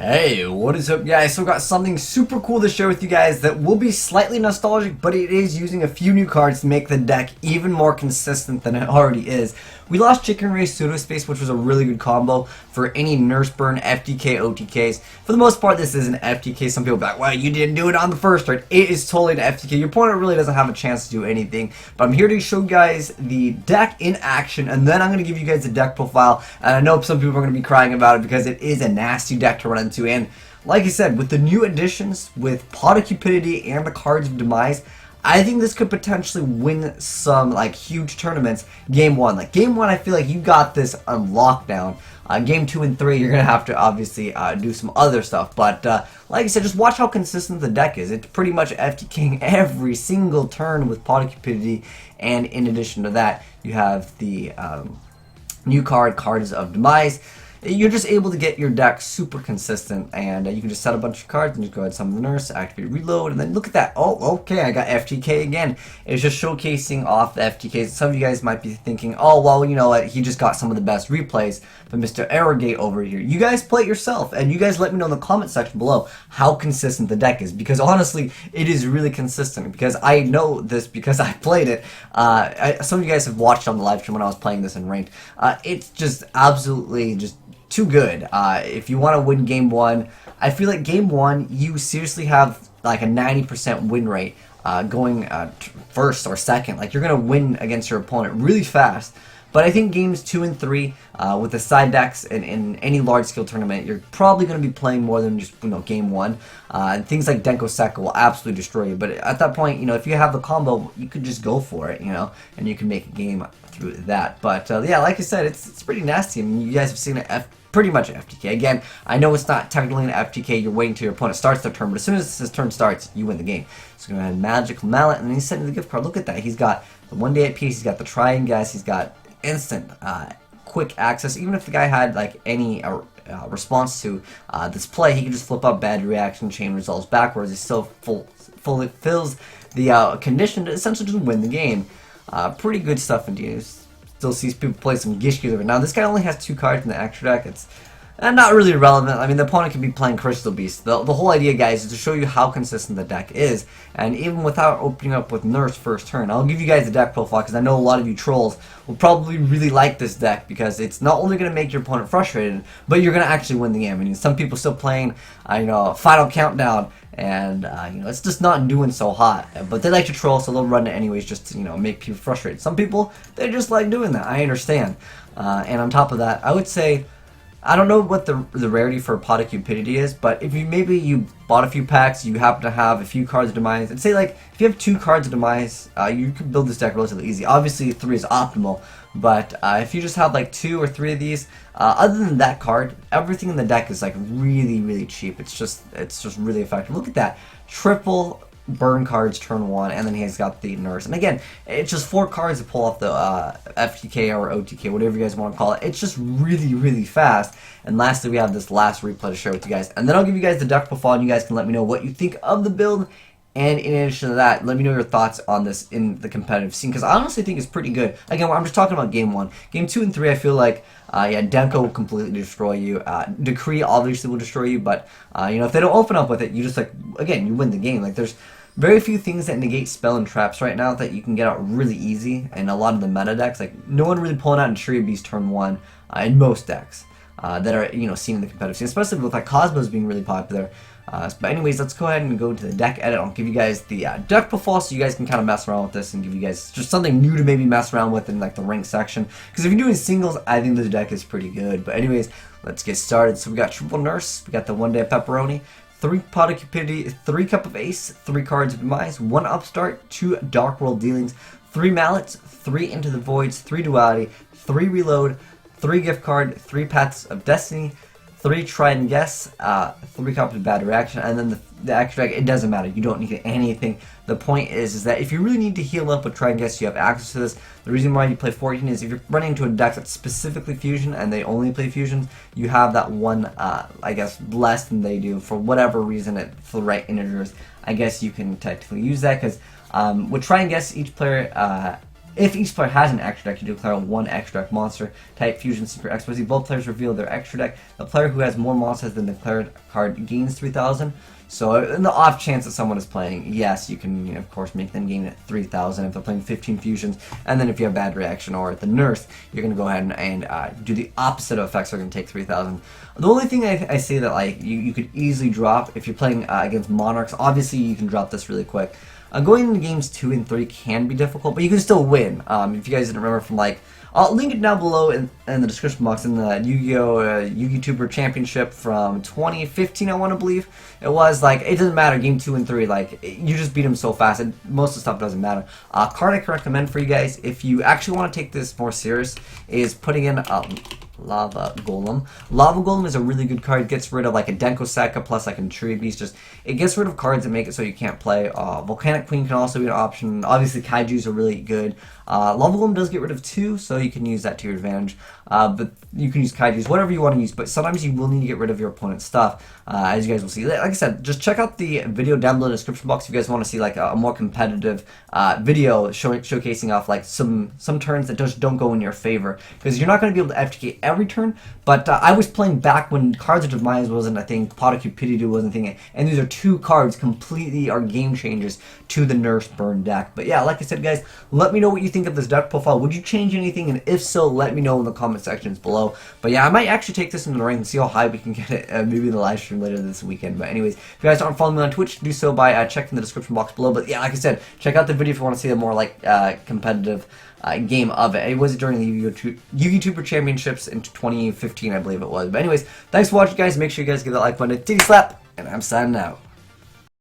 Hey, what is up guys? So I've got something super cool to share with you guys that will be slightly nostalgic, but it is using a few new cards to make the deck even more consistent than it already is. We lost Chicken Race Pseudo Space, which was a really good combo for any Nurse Burn, FTK, OTKs. For the most part, this is an FTK. Some people are like, well, you didn't do it on the first turn. It is totally an FTK. Your opponent really doesn't have a chance to do anything. But I'm here to show you guys the deck in action, and then I'm going to give you guys a deck profile. And I know some people are going to be crying about it because it is a nasty deck to run into. And like I said, with the new additions, with Pot of Cupidity and the Cards of Demise, I think this could potentially win some like huge tournaments. Game 1, I feel like you got this on lockdown. Game 2 and 3, you're gonna have to obviously do some other stuff. But like I said, just watch how consistent the deck is. It's pretty much FTKing every single turn with Pot of Cupidity, and in addition to that, you have the new Cards of Demise. You're just able to get your deck super consistent, and you can just set a bunch of cards and just go ahead and summon the Nurse, activate Reload, and then look at that. Oh, okay, I got FTK again. It's just showcasing off the FTKs. Some of you guys might be thinking, oh, well, you know what, he just got some of the best replays from Mr. Arrogate over here. You guys play it yourself, and you guys let me know in the comment section below how consistent the deck is, because honestly, it is really consistent, because I know this because I played it. Some of you guys have watched on the live stream when I was playing this in ranked. It's just absolutely just too good. If you want to win game 1, I feel like game 1 you seriously have like a 90% win rate going first or second. Like, you're gonna win against your opponent really fast. But I think games 2 and 3 with the side decks in any large scale tournament, you're probably going to be playing more than just game 1. Things like Denko Seka will absolutely destroy you. But at that point, if you have the combo, you could just go for it, and you can make a game through that. But yeah, like I said, it's pretty nasty. I mean, you guys have seen it pretty much an FTK. Again, I know it's not technically an FTK, you're waiting till your opponent starts their turn, but as soon as his turn starts, you win the game. So go ahead, Magical Mallet, and then he's sending the gift card. Look at that. He's got the 1 day at peace, he's got the Trying Guess, he's got instant quick access. Even if the guy had like any response to this play, he can just flip up bad reaction, chain resolves backwards. He still fully fills the condition to essentially just win the game. Pretty good stuff indeed. Still sees people play some Gishki over. Now this guy only has 2 cards in the extra deck. It's not really relevant. I mean, the opponent can be playing Crystal Beast. The whole idea, guys, is to show you how consistent the deck is. And even without opening up with Nurse first turn, I'll give you guys the deck profile, because I know a lot of you trolls will probably really like this deck, because it's not only going to make your opponent frustrated, but you're going to actually win the game. I mean, some people still playing, Final Countdown, and it's just not doing so hot. But they like to troll, so they'll run it anyways, just to make people frustrated. Some people, they just like doing that. I understand. And on top of that, I would say, I don't know what the rarity for Pot of Cupidity is, but if you bought a few packs, you happen to have a few Cards of Demise, and say like if you have 2 Cards of Demise, you can build this deck relatively easy. Obviously 3 is optimal, but if you just have like 2 or 3 of these, other than that card, everything in the deck is like really cheap. It's just really effective. Look at that, triple burn cards turn 1, and then he's got the Nurse. And again, it's just 4 cards to pull off the FTK or OTK, whatever you guys want to call it. It's just really fast. And lastly, we have this last replay to share with you guys, and then I'll give you guys the deck profile, and you guys can let me know what you think of the build. And in addition to that, let me know your thoughts on this in the competitive scene, because I honestly think it's pretty good. Again, I'm just talking about game 1. Game 2 and 3, I feel like, yeah, Denko will completely destroy you. Decree obviously will destroy you, but, if they don't open up with it, you just, again, you win the game. Like, there's very few things that negate spell and traps right now that you can get out really easy in a lot of the meta decks. Like, no one really pulling out Interior Beast turn 1 in most decks that are, seen in the competitive scene, especially with, Cosmos being really popular. But anyways, let's go ahead and go to the deck edit. I'll give you guys the deck profile so you guys can kind of mess around with this and give you guys just something new to maybe mess around with in the ranked section. Because if you're doing singles, I think the deck is pretty good. But anyways, let's get started. So we got triple Nurse, we got the 1 day of Pepperoni, 3 Pot of Cupidity, 3 Cup of Ace, 3 Cards of Demise, 1 Upstart, 2 Dark World Dealings, 3 Mallets, 3 Into the Voids, 3 Duality, 3 Reload, 3 Gift Card, 3 Paths of Destiny, 3 Try and Guess, 3 copies of Bad Reaction, and then the extra deck, it doesn't matter. You don't need anything. The point is that if you really need to heal up with Try and Guess, you have access to this. The reason why you play 14 is if you're running into a deck that's specifically Fusion, and they only play Fusions, you have that one, I guess, less than they do. For whatever reason, for the right integers, I guess you can technically use that, because with Try and Guess, each player If each player has an extra deck, you declare one extra deck monster, type fusion, secret, XYZ. Both players reveal their extra deck. The player who has more monsters than the declared card gains 3,000. So in the off chance that someone is playing, yes, you can, of course, make them gain 3,000 if they're playing 15 fusions. And then if you have bad reaction or at the nurse, you're going to go ahead and do the opposite of effects. They're going to take 3,000. The only thing I say that like you could easily drop if you're playing against Monarchs, obviously you can drop this really quick. Going into games 2 and 3 can be difficult, but you can still win. If you guys didn't remember from like, I'll link it down below in the description box in the Yu-Gi-Oh! YouTuber Championship from 2015, I want to believe. It was like, it doesn't matter, game 2 and 3, like, you just beat them so fast, and most of the stuff doesn't matter. Card I can recommend for you guys, if you actually want to take this more serious, is putting in Lava Golem. Lava Golem is a really good card. It gets rid of like a Denko Sekka plus like a Tree Beast. Just it gets rid of cards that make it so you can't play. Volcanic Queen can also be an option. Obviously Kaijus are really good. Lava Golem does get rid of 2, so you can use that to your advantage. But you can use Kaijus, whatever you want to use. But sometimes you will need to get rid of your opponent's stuff, as you guys will see. Like I said, just check out the video down below in the description box if you guys want to see like a more competitive video showcasing off like some turns that just don't go in your favor, because you're not going to be able to FTK every turn. But I was playing back when Cards of Azneyes wasn't a thing, Pot of Cupidity wasn't a thing, and these are 2 cards completely are game changers to the Nurse Burn deck. But yeah, like I said, guys, let me know what you think of this deck profile. Would you change anything? And if so, let me know in the comment sections below. But yeah, I might actually take this into the rank and see how high we can get it, maybe in the live stream later this weekend. But anyways, if you guys aren't following me on Twitch, do so by checking the description box below. But yeah, like I said, check out the video if you want to see a more like competitive game of it. It was during the YouTuber Championships in 2015, I believe it was. But anyways, thanks for watching, guys. Make sure you guys give that like button a titty slap, and I'm signing out.